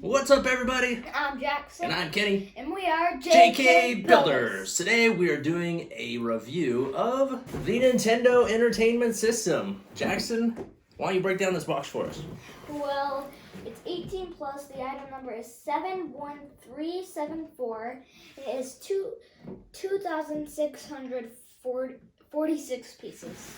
What's up, everybody? I'm Jackson. And I'm Kenny. And we are JK Builders. Today we are doing a review of the Nintendo Entertainment System. Jackson, why don't you break down this box for us? Well, it's 18 plus. The item number is 71374. It is 2,646 pieces.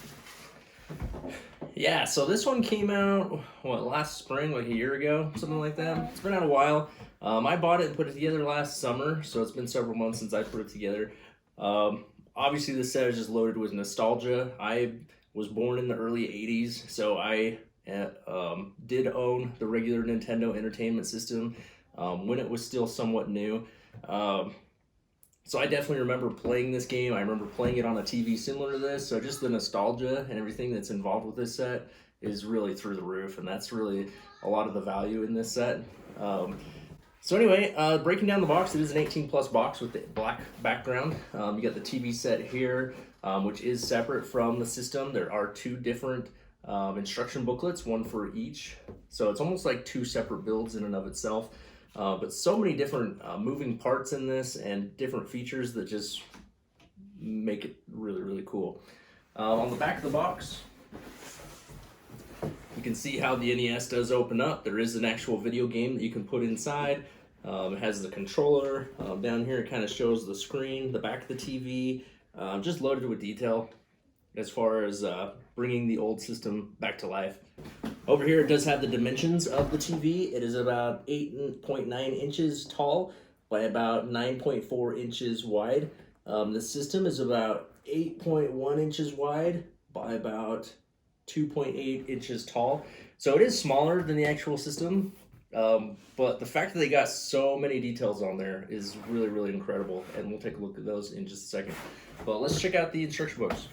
Yeah, so this one came out, last spring, like a year ago, something like that. It's been out a while. I bought it and put it together last summer, so it's been several months since I put it together. Obviously, this set is just loaded with nostalgia. I was born in the early 80s, so I did own the regular Nintendo Entertainment System when it was still somewhat new. So I definitely remember playing this game. I remember playing it on a TV similar to this. So just the nostalgia and everything that's involved with this set is really through the roof. And that's really a lot of the value in this set. So anyway, breaking down the box, it is an 18 plus box with the black background. You got the TV set here, which is separate from the system. There are two different instruction booklets, one for each. So it's almost like two separate builds in and of itself. But so many different moving parts in this and different features that just make it really, really cool. On the back of the box, you can see how the NES does open up. There is an actual video game that you can put inside. It has the controller. Down here it kind of shows the screen, the back of the TV, just loaded with detail as far as bringing the old system back to life. Over here it does have the dimensions of the TV. It is about 8.9 inches tall by about 9.4 inches wide. The system is about 8.1 inches wide by about 2.8 inches tall. So it is smaller than the actual system, but the fact that they got so many details on there is really, really incredible, and we'll take a look at those in just a second. But let's check out the instruction books.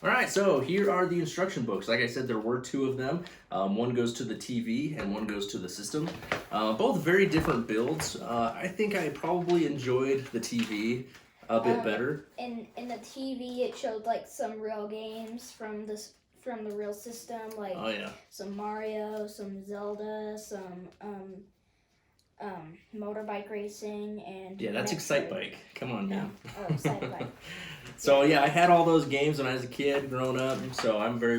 All right, so here are the instruction books. Like I said, there were two of them. One goes to the TV and one goes to the system. Both very different builds. I think I probably enjoyed the TV a bit better. In the TV, it showed like some real games from the real system, like some Mario, some Zelda, some motorbike racing, and that's Excitebike. Come on, man. Oh, Excitebike. So yeah, I had all those games when I was a kid, growing up. So I'm very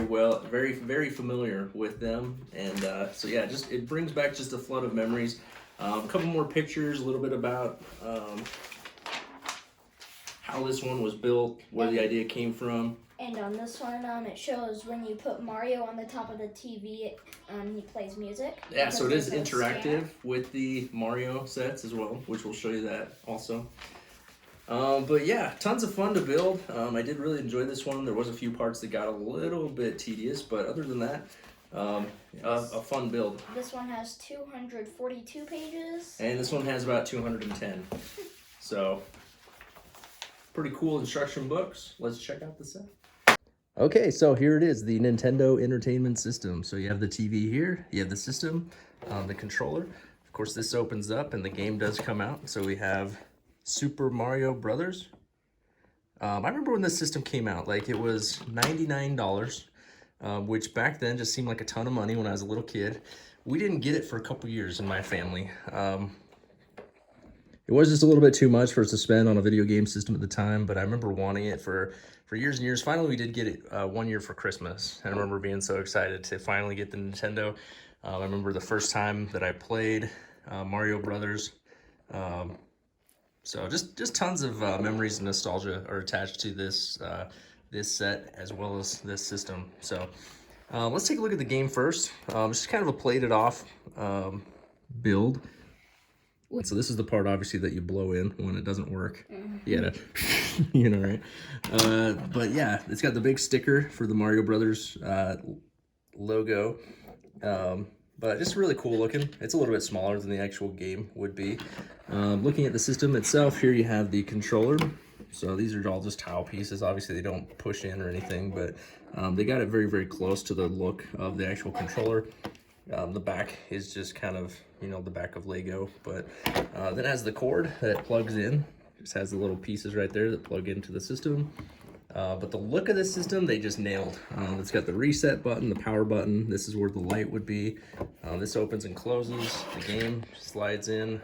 familiar with them, and so yeah, just it brings back just a flood of memories. A couple more pictures, a little bit about how this one was built, where the idea came from. And on this one, it shows when you put Mario on the top of the TV, he plays music. Yeah, so it is interactive with the Mario sets as well, which will show you that also. But yeah, tons of fun to build. I did really enjoy this one. There was a few parts that got a little bit tedious, but other than that, a fun build. This one has 242 pages. And this one has about 210. So, pretty cool instruction books. Let's check out the set. Okay, so here it is, the Nintendo Entertainment System. So you have the TV here, you have the system, the controller. Of course, this opens up and the game does come out. So we have Super Mario Brothers. I remember when this system came out, like it was $99, which back then just seemed like a ton of money when I was a little kid. We didn't get it for a couple years in my family. It was just a little bit too much for us to spend on a video game system at the time, but I remember wanting it for years and years. Finally, we did get it 1 year for Christmas. I remember being so excited to finally get the Nintendo. I remember the first time that I played Mario Brothers. So just tons of memories and nostalgia are attached to this this set as well as this system. So let's take a look at the game first. It's just kind of a plated off build. So this is the part, obviously, that you blow in when it doesn't work. Yeah, you know, right? But yeah, it's got the big sticker for the Mario Brothers logo. But just really cool looking. It's a little bit smaller than the actual game would be. Looking at the system itself, here you have the controller. So these are all just tile pieces. Obviously, they don't push in or anything, but they got it very, very close to the look of the actual controller. The back is just kind of, you know, the back of Lego, but then it has the cord that plugs in. Just has the little pieces right there that plug into the system. But the look of this system, they just nailed. It's got the reset button, the power button. This is where the light would be. This opens and closes. The game slides in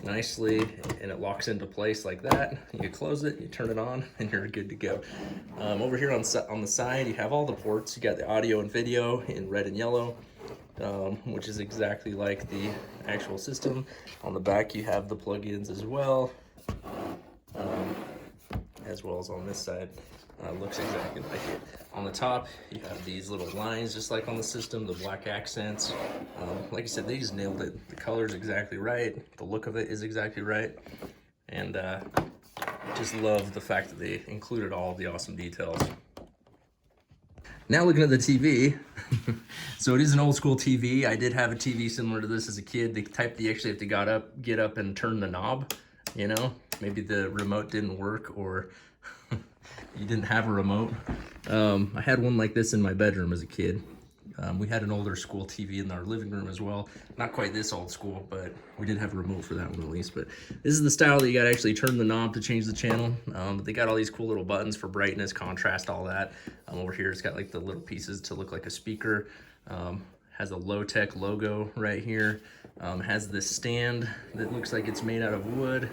nicely, and it locks into place like that. You close it, you turn it on, and you're good to go. Over here on the side, you have all the ports. You got the audio and video in red and yellow, which is exactly like the actual system. On the back, you have the plugins as well as on this side. Looks exactly like it. On the top, you have these little lines just like on the system, the black accents. Like I said, they just nailed it. The color's exactly right. The look of it is exactly right. And just love the fact that they included all of the awesome details. Now looking at the TV, so it is an old school TV. I did have a TV similar to this as a kid. The type that you actually have to get up and turn the knob, you know? Maybe the remote didn't work, or you didn't have a remote. I had one like this in my bedroom as a kid. We had an older school TV in our living room as well. Not quite this old school, but we did have a remote for that one at least. But this is the style that you got to actually turn the knob to change the channel. But they got all these cool little buttons for brightness, contrast, all that. Over here, it's got like the little pieces to look like a speaker. Has a low-tech logo right here. Has this stand that looks like it's made out of wood.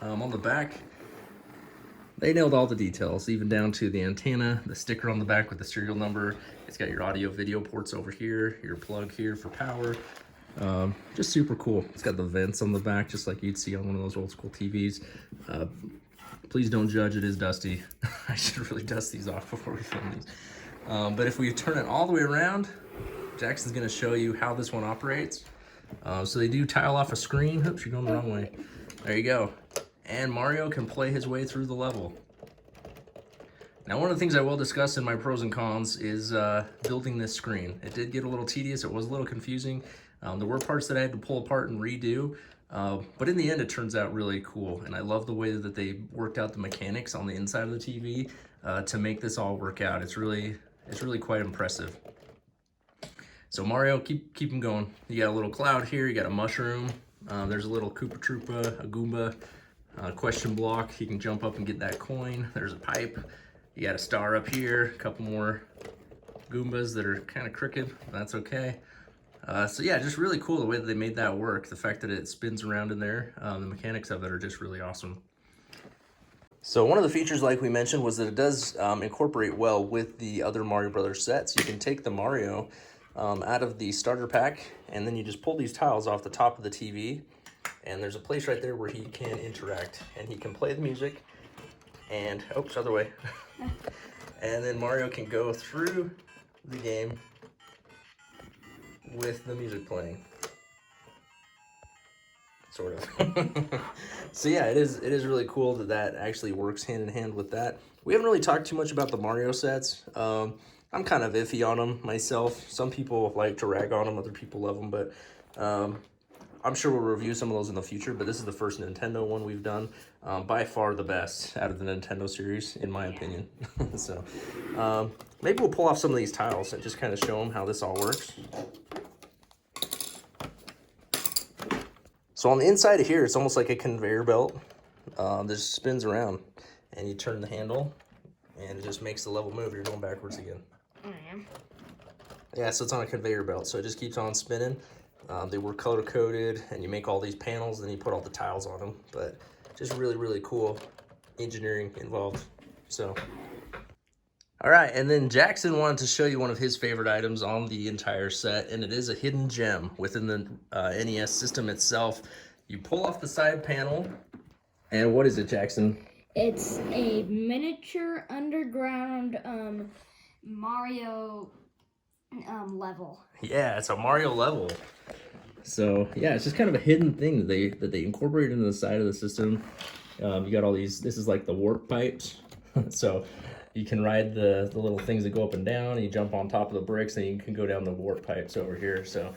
On the back, they nailed all the details, even down to the antenna, the sticker on the back with the serial number. It's got your audio video ports over here, your plug here for power. Just super cool. It's got the vents on the back, just like you'd see on one of those old school TVs. Please don't judge, it is dusty. I should really dust these off before we film these. But if we turn it all the way around, Jackson's gonna show you how this one operates. So they do tile off a screen. Oops, you're going the wrong way. There you go. And Mario can play his way through the level. Now, one of the things I will discuss in my pros and cons is building this screen. It did get a little tedious. It was a little confusing. There were parts that I had to pull apart and redo, but in the end, it turns out really cool. And I love the way that they worked out the mechanics on the inside of the TV to make this all work out. It's really quite impressive. So Mario, keep him going. You got a little cloud here. You got a mushroom. There's a little Koopa Troopa, a Goomba. Question block, he can jump up and get that coin. There's a pipe. You got a star up here, a couple more Goombas that are kind of crooked, but that's okay. So yeah, just really cool the way that they made that work. The fact that it spins around in there, the mechanics of it are just really awesome. So one of the features, like we mentioned, was that it does incorporate well with the other Mario Brothers sets. You can take the Mario out of the starter pack, and then you just pull these tiles off the top of the TV. And there's a place right there where he can interact, and he can play the music, and, oops, other way. And then Mario can go through the game with the music playing. Sort of. So yeah, it is really cool that actually works hand in hand with that. We haven't really talked too much about the Mario sets. I'm kind of iffy on them myself. Some people like to rag on them, other people love them, but I'm sure we'll review some of those in the future, but this is the first Nintendo one we've done. By far the best out of the Nintendo series, in my opinion. So maybe we'll pull off some of these tiles and just kind of show them how this all works. So on the inside of here, it's almost like a conveyor belt. This spins around, and you turn the handle, and it just makes the level move. You're going backwards again. Yeah, so it's on a conveyor belt, so it just keeps on spinning. They were color-coded, and you make all these panels, then you put all the tiles on them. But just really, really cool engineering involved. So, all right, and then Jackson wanted to show you one of his favorite items on the entire set, and it is a hidden gem within the NES system itself. You pull off the side panel, and what is it, Jackson? It's a miniature underground Mario level. Yeah, it's a Mario level. So yeah, it's just kind of a hidden thing that they incorporated into the side of the system. You got all these. This is like the warp pipes, so you can ride the little things that go up and down. And you jump on top of the bricks, and you can go down the warp pipes over here. So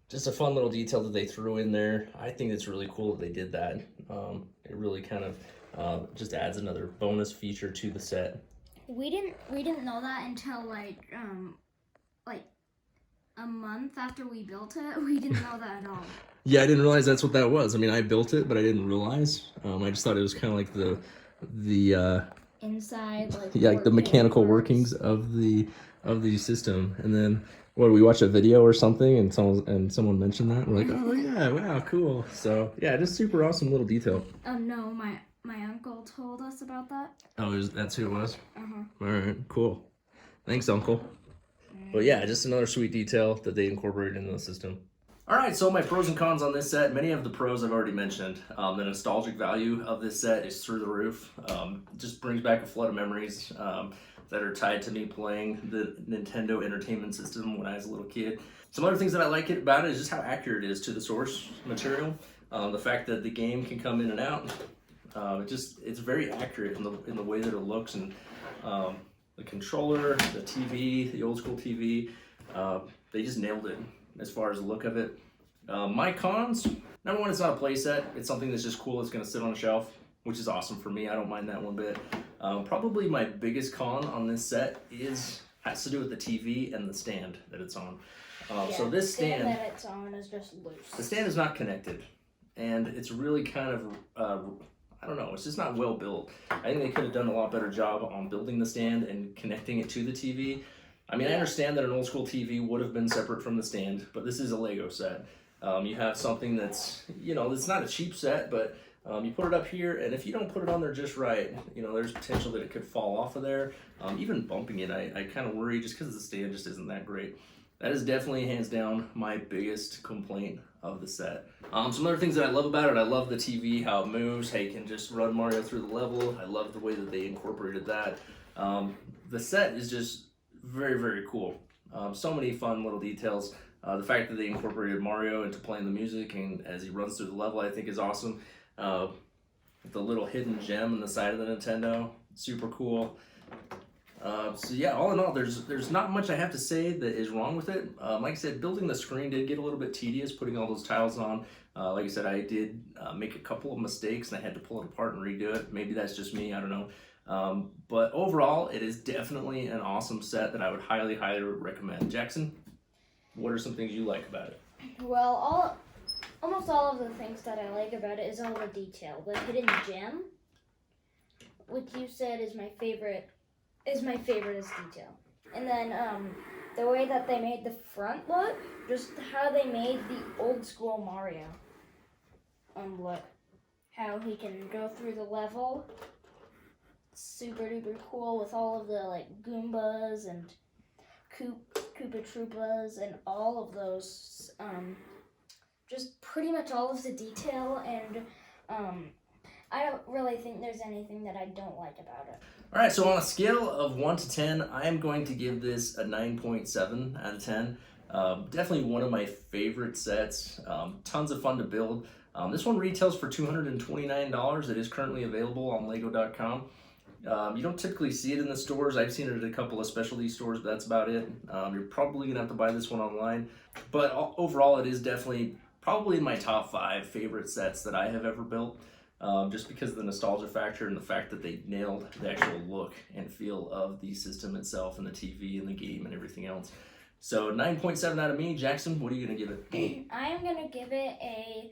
just a fun little detail that they threw in there. I think it's really cool that they did that. It really kind of just adds another bonus feature to the set. We didn't know that until like a month after we built it. We didn't know that at all. Yeah, I didn't realize that's what that was. I mean, I built it, but I didn't realize. I just thought it was kind of like inside, like yeah, like the mechanical workings of the system. And then what, we watched a video or something, and someone mentioned that. We're like, oh yeah, wow, cool. So yeah, just super awesome little detail. No, my uncle told us about that. Oh, that's who it was? All right, cool. Thanks, Uncle. But yeah, just another sweet detail that they incorporated into the system. All right, so my pros and cons on this set. Many of the pros I've already mentioned. The nostalgic value of this set is through the roof. It just brings back a flood of memories that are tied to me playing the Nintendo Entertainment System when I was a little kid. Some other things that I like about it is just how accurate it is to the source material. The fact that the game can come in and out. It's very accurate in the way that it looks, and the controller, the TV, the old school TV, they just nailed it as far as the look of it. My cons, number one, it's not a play set. It's something that's just cool. It's going to sit on a shelf, which is awesome for me. I don't mind that one bit. Probably my biggest con on this set has to do with the TV and the stand that it's on. So this stand that it's on is just loose. The stand is not connected, and it's really kind of I don't know, it's just not well built. I think they could have done a lot better job on building the stand and connecting it to the TV. I mean, I understand that an old school TV would have been separate from the stand, but this is a Lego set. You have something that's, it's not a cheap set, but you put it up here, and if you don't put it on there just right, there's potential that it could fall off of there. Even bumping it, I kind of worry just because the stand just isn't that great. That is definitely, hands down, my biggest complaint of the set. Some other things that I love about it, I love the TV, how it moves, how you can just run Mario through the level. I love the way that they incorporated that. The set is just very, very cool. So many fun little details. The fact that they incorporated Mario into playing the music and as he runs through the level, I think is awesome. The little hidden gem in the side of the Nintendo, super cool. So yeah, all in all, there's not much I have to say that is wrong with it. Like I said, building the screen did get a little bit tedious, putting all those tiles on. Like I said, I did make a couple of mistakes and I had to pull it apart and redo it. Maybe that's just me, I don't know. But overall, it is definitely an awesome set that I would highly, highly recommend. Jackson, what are some things you like about it? Well, almost all of the things that I like about it is all the detail. The hidden gem, which you said is my favorite is detail. And then the way that they made the front look, just how they made the old school Mario look. How he can go through the level. Super duper cool with all of the Goombas and Koopa Troopas and all of those. Just pretty much all of the detail, and I don't really think there's anything that I don't like about it. All right, so on a scale of 1 to 10, I am going to give this a 9.7 out of 10. Definitely one of my favorite sets. Tons of fun to build. This one retails for $229. It is currently available on Lego.com. You don't typically see it in the stores. I've seen it at a couple of specialty stores, but that's about it. You're probably going to have to buy this one online. But overall, it is definitely probably in my top 5 favorite sets that I have ever built. Just because of the nostalgia factor and the fact that they nailed the actual look and feel of the system itself and the TV and the game and everything else. So 9.7 out of me. Jackson, what are you going to give it? I am going to give it a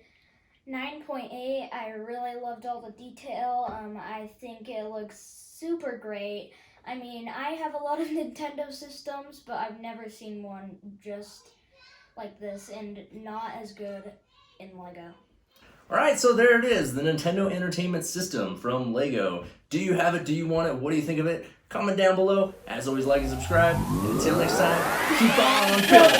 9.8. I really loved all the detail. I think it looks super great. I mean, I have a lot of Nintendo systems, but I've never seen one just like this and not as good in Lego. All right, so there it is, the Nintendo Entertainment System from Lego. Do you have it? Do you want it? What do you think of it? Comment down below. As always, like and subscribe. And until next time, keep on building.